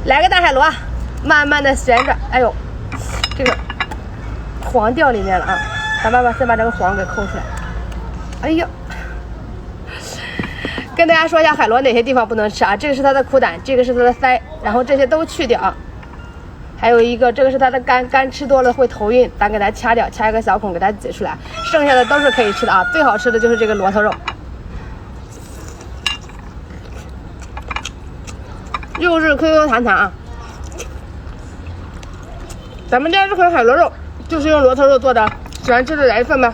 来个大海螺，慢慢的旋着，哎呦，这个黄掉里面了啊！咱们先把这个黄给抠出来。哎呦，跟大家说一下海螺哪些地方不能吃啊？这个是它的苦胆，这个是它的鳃，然后这些都去掉啊。还有一个，这个是它的肝，肝吃多了会头晕，咱给它掐掉，掐一个小孔给它挤出来，剩下的都是可以吃的啊。最好吃的就是这个螺头肉，肉是 Q Q 弹弹啊。咱们家这款海螺肉就是用螺头肉做的，喜欢吃的来一份吧。